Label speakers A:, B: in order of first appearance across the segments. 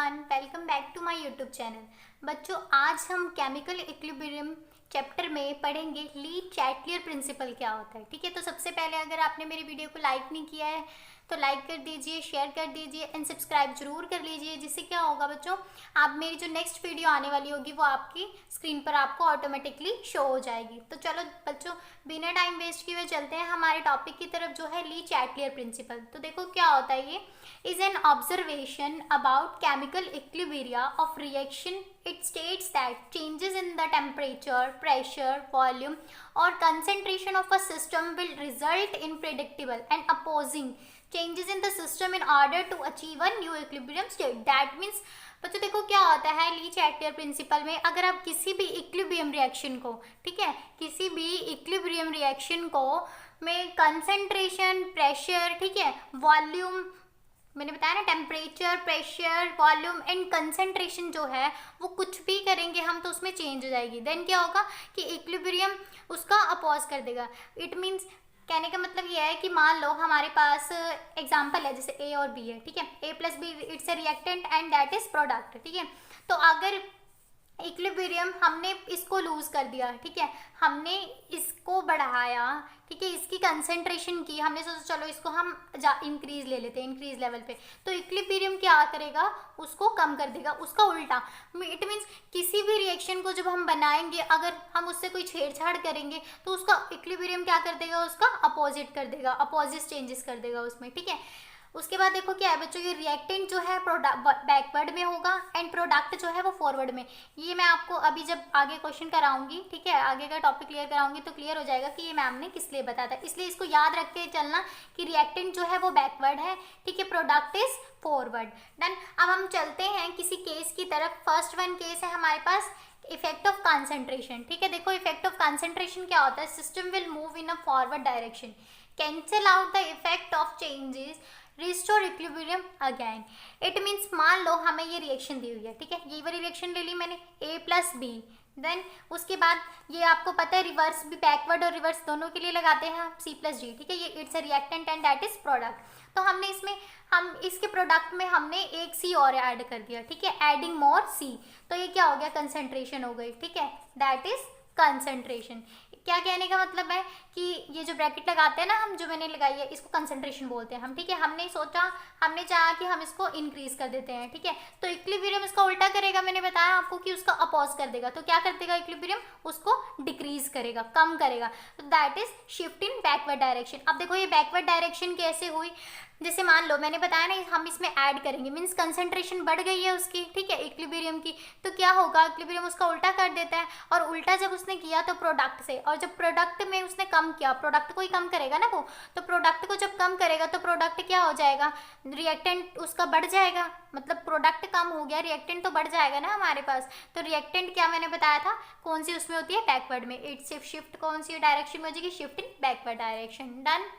A: Everyone, welcome back to my YouTube channel. बच्चों, आज हम केमिकल इक्विलिब्रियम चैप्टर में पढ़ेंगे ली चैटलियर प्रिंसिपल क्या होता है। ठीक है, तो सबसे पहले अगर आपने मेरी वीडियो को लाइक नहीं किया है तो लाइक कर दीजिए, शेयर कर दीजिए एंड सब्सक्राइब जरूर कर लीजिए, जिससे क्या होगा बच्चों, आप मेरी जो नेक्स्ट वीडियो आने वाली होगी वो आपकी स्क्रीन पर आपको ऑटोमेटिकली शो हो जाएगी। तो चलो बच्चों, बिना टाइम वेस्ट किए हुए चलते हैं हमारे टॉपिक की तरफ, जो है ली चैटलियर प्रिंसिपल। तो देखो क्या होता है, ये is an observation about chemical equilibria of reaction. It states that changes in the temperature, pressure, volume or concentration of a system will result in predictable and opposing changes in the system in order to achieve a new equilibrium state. That means बच्चों देखो क्या होता है ली Chatelier principal में, अगर आप किसी भी इक्विलिब्रियम रिएक्शन को, ठीक है, किसी भी इक्विलिब्रियम रिएक्शन को में कंसंट्रेशन, प्रेशर, ठीक है, वॉल्यूम, मैंने बताया ना, temperature, pressure, volume and concentration जो है वो कुछ भी करेंगे हम तो उसमें चेंज हो जाएगी। देन क्या होगा कि इक्विलिब्रियम उसका अपोज कर देगा। इट मीन्स कहने का मतलब ये है कि मान लो हमारे पास एग्जांपल है जैसे ए और बी है, ठीक है, A plus B it's a reactant and that is product. ठीक है, तो अगर इक्विलिब्रियम हमने इसको लूज कर दिया, ठीक है, हमने इसको बढ़ाया, ठीक है, इसकी कंसंट्रेशन की, हमने सोचा चलो इसको हम इंक्रीज ले लेते हैं, इंक्रीज लेवल पे, तो इक्विलिब्रियम क्या करेगा, उसको कम कर देगा, उसका उल्टा। इट मीन्स किसी भी रिएक्शन को जब हम बनाएंगे, अगर हम उससे कोई छेड़छाड़ करेंगे तो उसका इक्विलिब्रियम क्या कर देगा, उसका अपोजिट कर देगा, अपोजिट चेंजेस कर देगा उसमें। ठीक है, उसके बाद देखो क्या है बच्चों, ये रिएक्टेंट जो है प्रोडक्ट बैकवर्ड में होगा एंड प्रोडक्ट जो है वो फॉरवर्ड में। ये मैं आपको अभी जब आगे क्वेश्चन कराऊंगी, ठीक है, आगे का टॉपिक क्लियर कराऊंगी तो क्लियर हो जाएगा कि ये मैम ने किस लिए बताया था। इसलिए इसको याद रख के चलना कि रिएक्टेंट जो है वो बैकवर्ड है, ठीक है, प्रोडक्ट इज फॉरवर्ड। डन। अब हम चलते हैं किसी केस की तरफ। फर्स्ट वन केस है हमारे पास इफेक्ट ऑफ कंसंट्रेशन। ठीक है, देखो इफेक्ट ऑफ कंसंट्रेशन क्या होता है, system will move in a forward direction, cancel out the effect of changes, restore equilibrium again. It means मान लो हमें ये रिएक्शन दी हुई है, ठीक है, ये वाली रिएक्शन ले ली मैंने, ए प्लस बी। देन उसके बाद ये आपको पता है रिवर्स भी, बैकवर्ड और रिवर्स दोनों के लिए लगाते हैं हम, सी प्लस जी। ठीक है, ये it's a reactant and that is product. तो हमने इसमें, हम इसके प्रोडक्ट में हमने एक सी और ऐड कर दिया, ठीक है, एडिंग मोर सी, तो ये क्या हो गया, कंसंट्रेशन हो गई। ठीक है, दैट इज कंसंट्रेशन। क्या कहने का मतलब है कि ये जो ब्रैकेट लगाते हैं ना हम, जो मैंने लगाई है, इसको कंसंट्रेशन बोलते हैं हम। ठीक है, हमने सोचा, हमने चाहा कि हम इसको इंक्रीज कर देते हैं। ठीक है, तो इक्विलिब्रियम इसका उल्टा करेगा, मैंने बताया आपको कि उसका अपोज कर देगा। तो क्या कर देगा इक्विलिब्रियम, उसको डिक्रीज करेगा, कम करेगा। तो that is shift in backward direction. अब देखो ये बैकवर्ड डायरेक्शन कैसे हुई, जैसे मान लो मैंने बताया ना हम इसमें ऐड करेंगे, मीन्स कंसंट्रेशन बढ़ गई है उसकी, ठीक है, इक्विलिब्रियम की, तो क्या होगा, इक्विलिब्रियम उसका उल्टा कर देता है। और उल्टा जब उसने किया तो प्रोडक्ट से, और जब प्रोडक्ट में उसने कम किया, प्रोडक्ट को ही कम करेगा ना वो, तो प्रोडक्ट को जब कम करेगा तो प्रोडक्ट क्या हो जाएगा, रिएक्टेंट उसका बढ़ जाएगा, मतलब प्रोडक्ट कम हो गया, रिएक्टेंट तो बढ़ जाएगा ना हमारे पास। तो रिएक्टेंट क्या मैंने बताया था कौन सी उसमें होती है, बैकवर्ड में। इट्स शिफ्ट कौन सी डायरेक्शन में हो जाएगी, shift in backward direction. Done.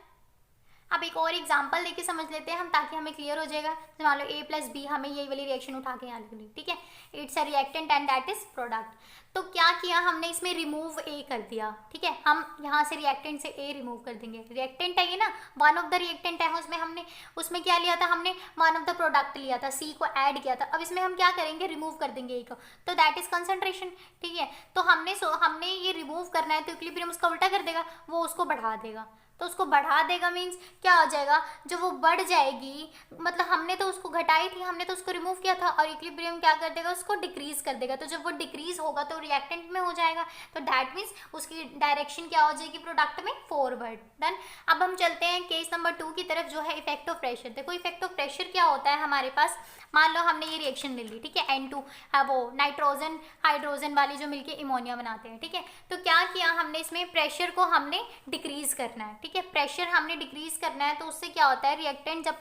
A: अब एक और एग्जांपल लेके समझ लेते हैं हम, ताकि हमें क्लियर हो जाएगा। तो मान लो ए प्लस बी, हमें यही वाली रिएक्शन उठा के यहाँ लिख ली, ठीक है, it's a reactant and that is product. तो क्या किया हमने, इसमें रिमूव ए कर दिया। ठीक है, हम यहाँ से रिएक्टेंट से ए रिमूव कर देंगे। रिएक्टेंट है ये ना, वन ऑफ द रिएक्टेंट है, उसमें हमने, उसमें क्या लिया था हमने, वन ऑफ द प्रोडक्ट लिया था, सी को ऐड किया था। अब इसमें हम क्या करेंगे, रिमूव कर देंगे ए को, तो दैट इज कंसंट्रेशन। ठीक है, तो हमने ये रिमूव करना है, तो इक्विलिब्रियम उसका उल्टा कर देगा, वो उसको बढ़ा देगा। तो उसको बढ़ा देगा मीन्स क्या हो जाएगा, जो वो बढ़ जाएगी, मतलब हमने तो उसको घटाई थी, हमने तो उसको रिमूव किया था, और इक्विलिब्रियम क्या कर देगा, उसको डिक्रीज कर देगा। तो जब वो डिक्रीज होगा तो रिएक्टेंट में हो जाएगा, तो दैट मीन्स उसकी डायरेक्शन क्या हो जाएगी, प्रोडक्ट में फॉरवर्ड। डन। अब हम चलते हैं केस नंबर 2 की तरफ, जो है इफेक्ट ऑफ प्रेशर। देखो इफेक्ट ऑफ प्रेशर क्या होता है हमारे पास, मान लो हमने ये रिएक्शन ले ली, ठीक है, N2 है, वो नाइट्रोजन हाइड्रोजन वाली जो मिलके इमोनिया बनाते हैं। ठीक है, तो क्या किया हमने, इसमें प्रेशर को हमने डिक्रीज करना है। ठीक है, प्रेशर हमने डिक्रीज करना है, तो उससे क्या होता है, रिएक्टेंट जब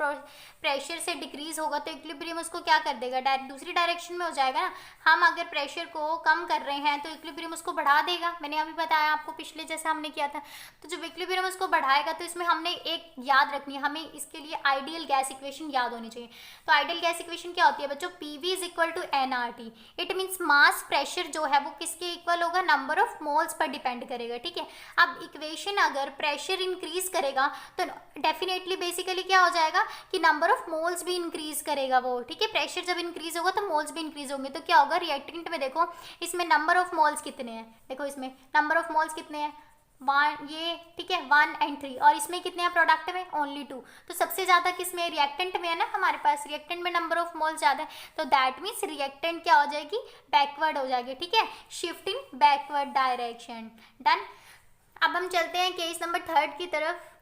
A: प्रेशर से डिक्रीज होगा तो इक्विलिब्रियम उसको क्या कर देगा, दूसरी डायरेक्शन में हो जाएगा ना। हम अगर प्रेशर को कम कर रहे हैं तो इक्विलिब्रियम उसको बढ़ा देगा। मैंने अभी बताया आपको पिछले जैसा हमने किया था। तो जब इक्विलिब्रियम उसको बढ़ाएगा तो इसमें हमने एक याद रखनी है, हमें इसके लिए आइडियल गैस इक्वेशन याद होनी चाहिए। तो आइडियल गैस इक्वेशन क्या होती है बच्चों? PV is equal to NRT। It means mass pressure जो है वो किसके इक्वल होगा? नंबर ऑफ मोल्स पर डिपेंड करेगा, ठीक है। अब इक्वेशन अगर प्रेशर इंक्रीज करेगा तो डेफिनेटली बेसिकली क्या हो जाएगा कि नंबर ऑफ मोल्स भी इंक्रीज करेगा वो, ठीक है। प्रेशर जब इंक्रीज होगा तो मोल्स भी इंक्रीज होंगे। तो क्या होगा रिएक्टेंट में? देखो इसमें नंबर ऑफ मोल्स कितने हैं, देखो इसमें नंबर ऑफ मोल्स कितने हैं? 1 ये, ठीक है, 1 और 3। और इसमें कितने हैं प्रोडक्ट में? ओनली 2। तो सबसे ज्यादा किसमें? रिएक्टेंट में है ना हमारे पास। रिएक्टेंट में नंबर ऑफ मोल्स ज्यादा है, तो दैट मीन्स रिएक्टेंट क्या हो जाएगी? बैकवर्ड हो जाएगी, ठीक है, shift in backward direction. Done. अब हम चलते हैं केस नंबर 3 की तरफ।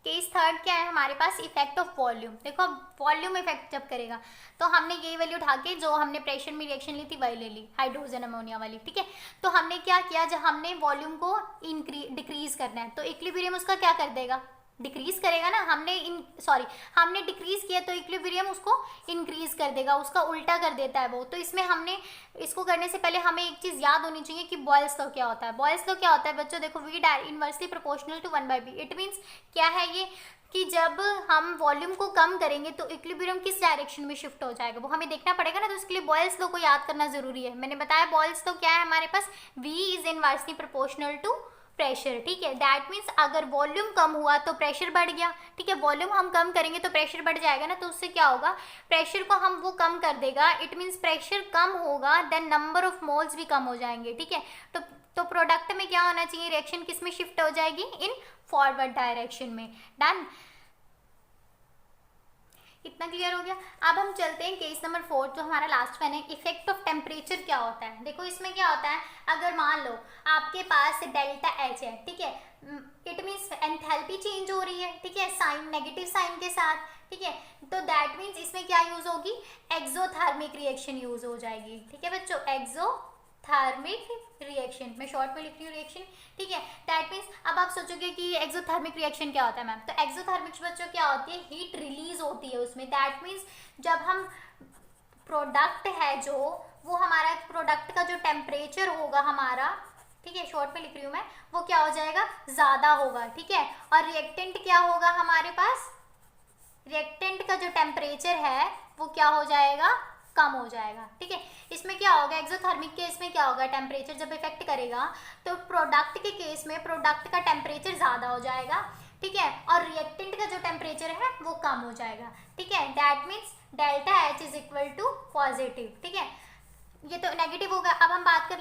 A: केस 3 क्या है हमारे पास? Effect of volume. देखो वॉल्यूम इफेक्ट जब करेगा तो हमने ये वैल्यू उठा के जो हमने प्रेशर में रिएक्शन ली थी वही ले ली, हाइड्रोजन अमोनिया वाली, ठीक है। तो हमने क्या किया, जब हमने वॉल्यूम को डिक्रीज करना है तो इक्विलिब्रियम उसका क्या कर देगा? डिक्रीज करेगा ना। हमने डिक्रीज किया तो इक्विलिब्रियम उसको इंक्रीज कर देगा, उसका उल्टा कर देता है वो। तो इसमें हमने इसको करने से पहले हमें एक चीज याद होनी चाहिए कि बॉयल्स लॉ क्या होता है। बॉयल्स लॉ क्या होता है बच्चों? देखो V inversely proportional to 1/b। It means क्या है ये कि जब हम वॉल्यूम को कम करेंगे तो इक्विलिब्रियम किस डायरेक्शन में शिफ्ट हो जाएगा वो हमें देखना पड़ेगा ना। तो इसके लिए बॉयल्स लॉ को याद करना जरूरी है। मैंने बताया बॉयल्स लॉ क्या है हमारे पास? V is inversely proportional to pressure, ठीक है। दैट मीन्स अगर वॉल्यूम कम हुआ तो प्रेशर बढ़ गया, ठीक है। वॉल्यूम हम कम करेंगे तो प्रेशर बढ़ जाएगा ना। तो उससे क्या होगा? प्रेशर को हम वो कम कर देगा। इट मीन्स प्रेशर कम होगा देन नंबर ऑफ मोल्स भी कम हो जाएंगे, ठीक है। तो प्रोडक्ट में क्या होना चाहिए? रिएक्शन किस में शिफ्ट हो जाएगी? इन फॉरवर्ड डायरेक्शन में। डन। इतना क्लियर हो गया। अब हम चलते हैं केस नंबर 4 जो हमारा लास्ट वन है। इफेक्ट ऑफ टेम्परेचर क्या होता है? देखो इसमें क्या होता है, अगर मान लो आपके पास डेल्टा H है, ठीक है, इट मीन्स एंथैल्पी चेंज हो रही है, ठीक है, साइन नेगेटिव साइन के साथ, ठीक है। तो दैट मीन्स इसमें क्या यूज होगी? एक्सोथर्मिक रिएक्शन यूज हो जाएगी, ठीक है बच्चों, एक्सोथर्मिक रिएक्शन। मैं शॉर्ट में लिख रही हूँ रिएक्शन, ठीक है। दैट मीन्स अब आप सोचोगे कि एक्सोथर्मिक रिएक्शन क्या होता है मैम? तो एक्सोथर्मिक बच्चों क्या होती है? हीट रिलीज होती है उसमें। दैट मीन्स जब हम प्रोडक्ट है जो वो हमारा प्रोडक्ट का जो टेम्परेचर होगा हमारा, ठीक है, शॉर्ट में लिख रही हूँ मैं, वो क्या हो जाएगा? ज्यादा होगा, ठीक है। और रिएक्टेंट क्या होगा हमारे पास? रिएक्टेंट का जो टेम्परेचर है वो क्या हो जाएगा? कम हो जाएगा, ठीक है। इसमें क्या होगा? एक्सोथर्मिक केस में क्या होगा? टेम्परेचर जब इफेक्ट करेगा तो प्रोडक्ट के केस में प्रोडक्ट का टेम्परेचर ज्यादा हो जाएगा, ठीक है, और रिएक्टेंट का जो टेम्परेचर है वो कम हो जाएगा, ठीक है। That means delta H is equal to positive, ठीक है। ये तो नेगेटिव होगा। अब हम बात कर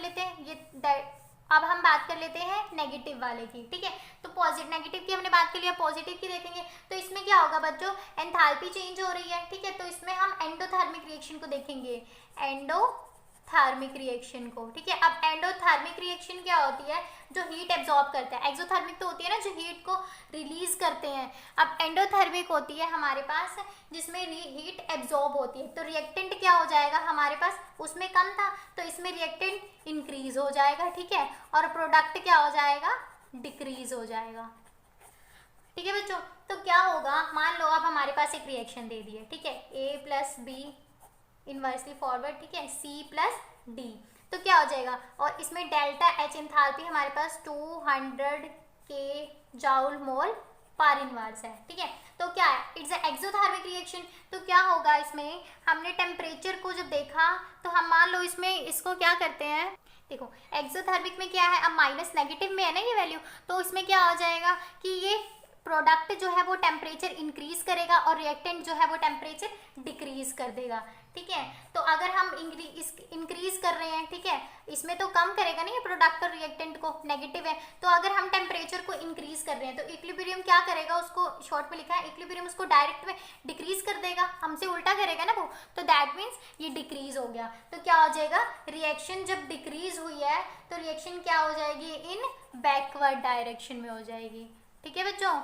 A: लेते हैं नेगेटिव वाले की, ठीक है। तो पॉजिटिव नेगेटिव की हमने बात कर लिया, पॉजिटिव की देखेंगे। तो इसमें क्या होगा बच्चों? एंथैल्पी चेंज हो रही है, ठीक है। तो इसमें हम एंडोथर्मिक रिएक्शन को देखेंगे, एंडोथर्मिक रिएक्शन को, ठीक है। अब एंडोथर्मिक रिएक्शन क्या होती है? जो हीट एब्जॉर्ब करता है। एक्सोथर्मिक तो होती है ना जो हीट को रिलीज करते हैं। अब एंडोथर्मिक होती है हमारे पास जिसमें हीट एब्जॉर्ब होती है। तो रिएक्टेंट क्या हो जाएगा हमारे पास? उसमें कम था तो इसमें रिएक्टेंट इंक्रीज हो जाएगा, ठीक है, और प्रोडक्ट क्या हो जाएगा? डिक्रीज हो जाएगा, ठीक है बच्चों। तो क्या होगा? मान लो अब हमारे पास एक रिएक्शन दे दी है, ठीक है, A + B इनवर्सली फॉरवर्ड, ठीक है, C + D। तो क्या हो जाएगा? और इसमें डेल्टा H एंथैल्पी हमारे पास 200 K जूल मोल पर इनवर्स है, ठीक है। तो क्या है? It's a exothermic reaction. तो क्या होगा इसमें? हमने टेम्परेचर को जब देखा तो हम मान लो इसमें इसको क्या करते हैं, देखो एक्सोथर्मिक में क्या है? अब माइनस नेगेटिव में है ना ये वैल्यू, तो इसमें क्या हो जाएगा कि ये प्रोडक्ट जो है वो टेम्परेचर इंक्रीज करेगा और रिएक्टेंट जो है वो टेम्परेचर डिक्रीज कर देगा, ठीक है। तो अगर हम इंक्रीज कर रहे हैं, ठीक है, इसमें तो कम करेगा नहीं ये प्रोडक्ट और रिएक्टेंट को, नेगेटिव है। तो अगर हम टेम्परेचर को इंक्रीज कर रहे हैं तो इक्विलिब्रियम क्या करेगा? उसको शॉर्ट में लिखा है इक्विलिब्रियम उसको डायरेक्ट में डिक्रीज कर देगा, हमसे उल्टा करेगा ना वो। तो दैट मीन्स ये डिक्रीज हो गया। तो क्या हो जाएगा? रिएक्शन जब डिक्रीज हुई है तो रिएक्शन क्या हो जाएगी? इन बैकवर्ड डायरेक्शन में हो जाएगी, ठीक है बच्चों,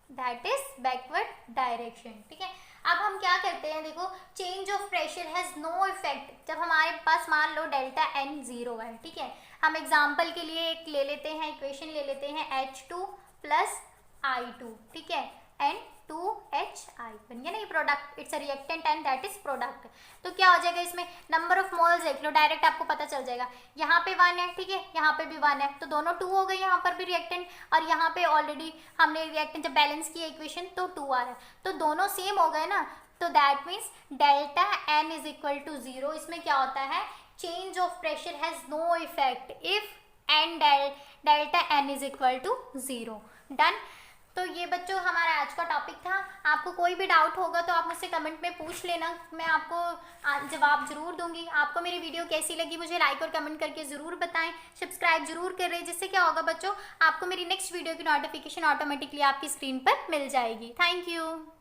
A: दैट इज बैकवर्ड डायरेक्शन, ठीक है। अब हम क्या करते हैं, देखो change of pressure has no effect जब हमारे पास मान लो डेल्टा N 0 है, ठीक है। हम एग्जांपल के लिए एक ले लेते हैं, इक्वेशन ले लेते हैं H2 + I2, ठीक है, एंड 2HI बन गया ना ये product, it's a reactant and that is product. तो क्या हो जाएगा इसमें, नंबर ऑफ मोल्स देख लो, डायरेक्ट आपको पता चल जाएगा। यहाँ पे 1 है, ठीक है, यहाँ पे भी 1 है, तो दोनों 2 हो गए, यहाँ पर भी रिएक्टेंट, और यहाँ पे ऑलरेडी हमने रिएक्टेंट जब बैलेंस किया इक्वेशन तो 2 आ रहा है, तो दोनों सेम हो गए ना। तो that means delta n is equal to 0। इसमें क्या होता है, change of pressure has no effect if n delta n is equal to 0। Done. तो ये बच्चों हमारा आज का टॉपिक था। आपको कोई भी डाउट होगा तो आप मुझसे कमेंट में पूछ लेना, मैं आपको जवाब जरूर दूंगी। आपको मेरी वीडियो कैसी लगी मुझे लाइक और कमेंट करके ज़रूर बताएं, सब्सक्राइब जरूर करें, जिससे क्या होगा बच्चों, आपको मेरी नेक्स्ट वीडियो की नोटिफिकेशन ऑटोमेटिकली आपकी स्क्रीन पर मिल जाएगी। Thank you.